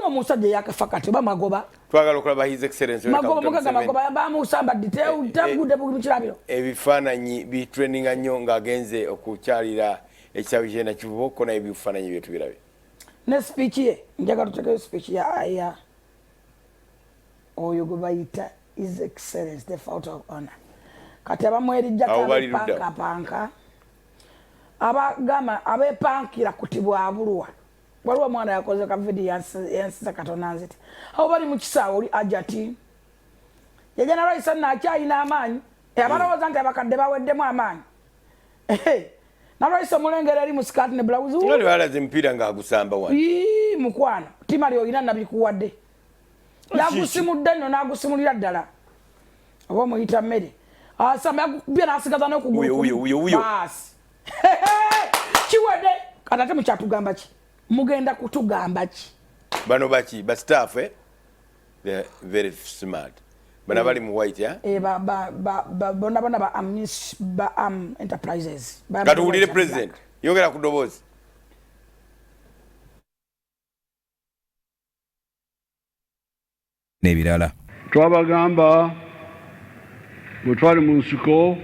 omusajja yakafakati ba magoba twagala okulaba his excellence magoba mukaga magoba ba musamba detail tagude bukirabiro ebifaananyi bitrendinga nnyo ng'agenze okukyalira ekisaawe ky'e Nakivubo kona ebifaananyi bye tubirabe ne speech ye njagala tutegeyo speech ya aya oyo gwe bayita his excellence the photo of honor kati abamwerijja panka abagama abepankira kutibwa abulwa waliwo mwana yakoze ka video yansiza katona nziti abo bali mu kisaawe oli ajati yajana raisa na akyayina amaanyi abalowooza nti abakadde baweddemu amaanyi na raisa mulengera eri mu skirt ne blouse ngali balaze mpira ng'agusamba wano mukwana timali oyina nabikuwadde yagusimudde nno n'agusimulira ddala oba omuyita mmere asamba yakubye n'asigaza n'okugulu basi kiwedde kati ate mukyatugamba ki mugenda kutugamba ki bano baki ba staff they're very smart bana bali mu white bona ba enterprises katuwulire president yogera ku ddoboozi n'ebirala twabagamba bwe twali mu nsiko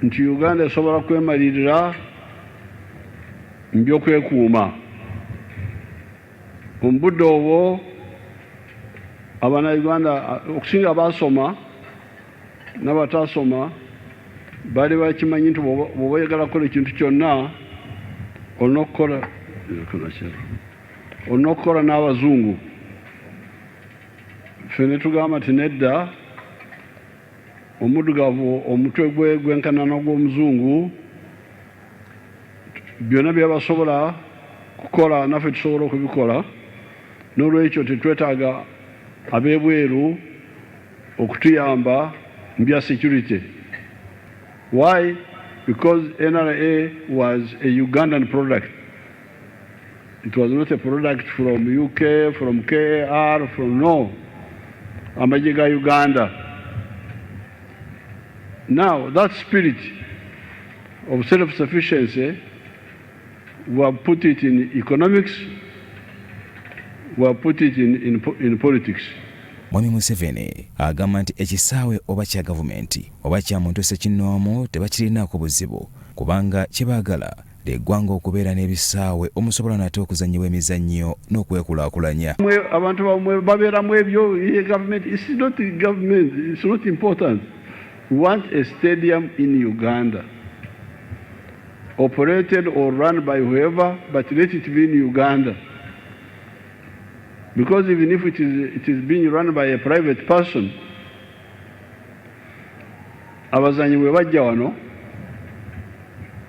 nti Uganda esobola kwemalirira mu by'okwekuuma mu budde obwo Abannayuganda okusinga baasoma n'abataasoma baali bakimanyi nti bw'oba oyagala kukola ekintu kyonna olina okukola n'abazungu ffe ne tugamba nti nedda omuddugavu omutwe gwe gwenkanana gw'omuzungu byonna bye basobola kukola naffe tusobola okubikola n'olwekyo tetwetaaga ab'ebweru okutuyamba mu bya security. Why? Because NRA was a Ugandan product. It was not a product from UK, from KR, from no. Amajiga Uganda. Now, that spirit of self-sufficiency, we have put it in economics, we have put it in politics. Mwami Museveni agamba nti ekisaawe oba kya gavumenti oba kya muntu sekinnoomu tebakirinaako buzibu kubanga kibaagala ly'eggwanga okubeera n'ebisaawe omusobola nate okuzannyibwa emizannyo n'okwekulaakulanya. Abantu bamwe babeeramu ebyo government. It's not government, it's not important. We want a stadium in Uganda, operated or run by whoever, but let it be in Uganda. Because even if it is being run by a private person, abazanyi bwe bajja wano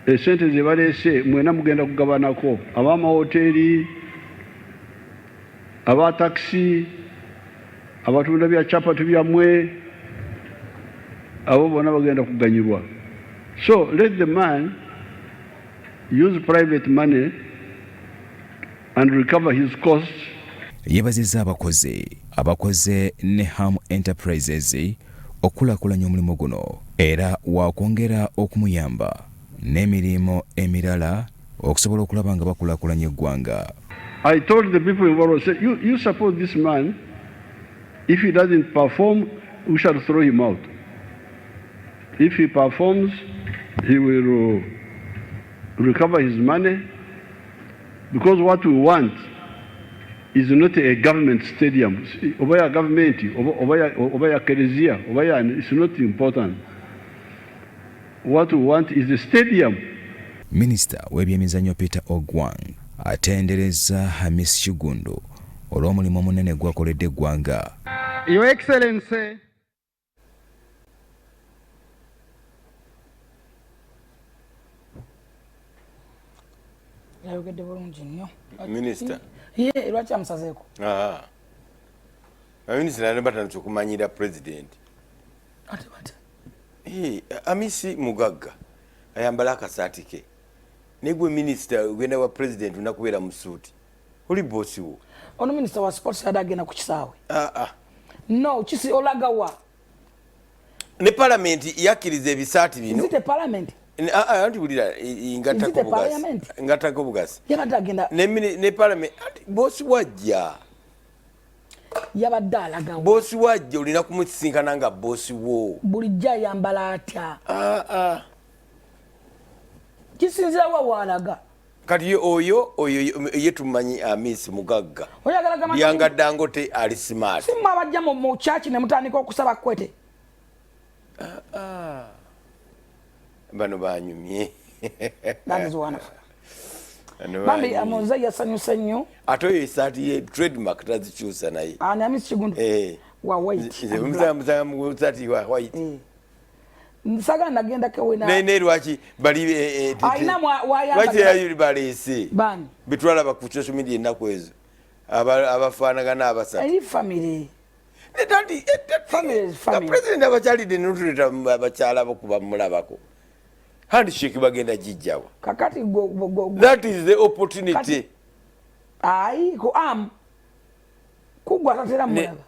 esente ze baleese mwena mugenda kugabanako ab'amahoteri, aba taxi, abatunda bya chapati byammwe, abo bonna bagenda kuganyirwa. So let the man use private money and recover his costs. Yeebazizza abakoze ne Ham Enterprises okulaakulanya omulimu guno era waakwongera okumuyamba n'emirimu emirala okusobola okulaba nga bakulaakulanya eggwanga. I told the people involved, said, you support this man. If he doesn't perform, we shall throw him out. If he performs, he will recover his money, because what we want is not a government stadium. Over a government, over a kereziya, it's not important. What we want is a stadium. Minister w'ebyemizannyo Peter Ogwang atendereza Hamis Kigundu olw'omulimu omunene gwakoledde eggwanga. Your Excellency, yayogedde bulungi nnyo Minister. Ye lwaki amusazeeko? Minisita ne batandise okumanyira president. Ate bate? Amisi mugagga ayambala akasaati ke. Negwe minisita ugenda wa president unakubeera mu suuti. Oli bosi wo. Ono minisita wa sports adagenda ku kisaawe. No, kisi olagawa. Ne parliament yakkiriza ebisaati bino. Nzite parliament. Anti bulira ingatako bugasi. Ngatako bugasi. Yabadde agenda. Ne parliament bosi wajja. yabadde alaga bosi wajja olina kumutisinkana nga bosi wo bulijjo ayambala atya kisinzira wa waalaga kati oyo ye tumanyi Miss Mugagga Byanga Dangote ali smart simu abajja mu church ne mutandika okusaba kwete bano banyumye that is wonderful bambi amonza yasanyusa nnyo ate oyo esaati ye trademark tazikyusa naye ani Miss Kigundu wa white musati wa white nsaga nagenda kewena ne lwaki bali aina lwaki yayuli balese bani bitwala ba ku social media ennaku ezo abafaanagana abasatu any family family president abakyalidde notuleta abakyala bokuba mulabako handshake bagenda jijjawa kakati that is the opportunity ai ko kugwa tatera mulaba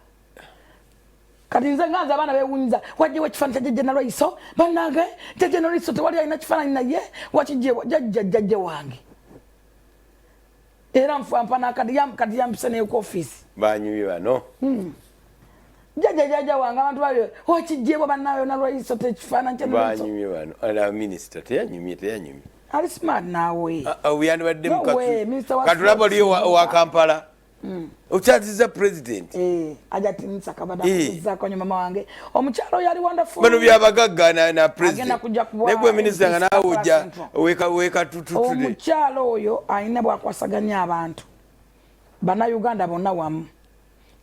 kati nze nganza abana bewunyiza wajje wekifaananyi kya General Iso bannange General Iso tewali alina kifaananyi naye wakijje jajja wange era nfampana kati yampisa ne ku office banyuye bano jajja wange abantu bali wakijjebwa bannayo na Iso tekifaananyi kya banyuye bano ala minister teyanyumye ali smart nawe uyandibadde katulaba liyo wa Kampala uchaziza president ajatinisa kabada kuziza kwa mama wange omukyalo yali wonderful bano byabagagga na president agenda kujja kuwa negwe minister nga nawe ujja weka tutude omukyalo oyo ayina bwakwasaganya abantu bana Uganda bonna wamu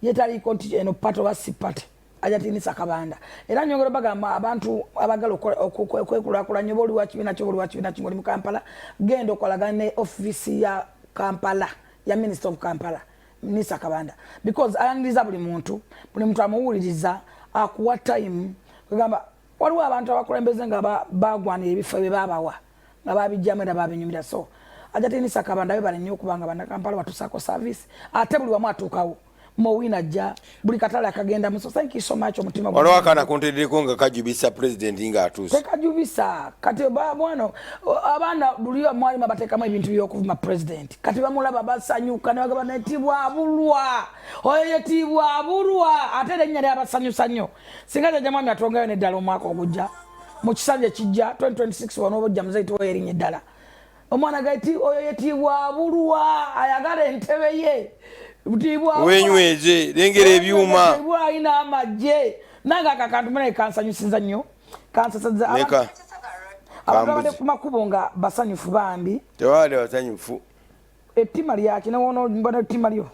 yetali konti eno pato basipate ajatinisa kabanda era nyongero bagamba abantu abagalo okwekulakula boli wa kibina kingoli mu Kampala gendo kolagana ne office ya Kampala ya Minister of Kampala Minister Kabanda because ayaniriza buli muntu amuwuliriza akuwa time kugamba waliwo abantu abakulembeze nga bagwana ebifo bye babawa nga babijjamu era babinyumira so ajatinisa Kabanda be bali nnyo kubanga bana Kampala batusako service ate buli wamu atuukawo mowina jja buli katale akagenda muso thank you so much omutima waliwo akana kontedeko nga kajubisa president nga atuuse tekajubisa kati bwana abana buli mwalimu abateekamu ebintu by'okuvuma president kati bamulaba basanyuka ne bagamba netibwa abulwa oyo yetibwa abulwa ate erinnya lyabasanyusa nnyo singa jjajja mwami atongayo n'eddala omwaka ogujja mu kisanja kijja 2026 wano oba ojja muzayitowa erinnya eddala omwana gaiti oyo yetibwa abulwa ayagala entebe ye wenyweze lengera ebyuma ina amajje nanga akakantu mene kansanyusiza nnyo kansasaza abantu ku makubo nga basanyufu bambi tewali basanyufu ettima lyaki nawono mbona ettima lyo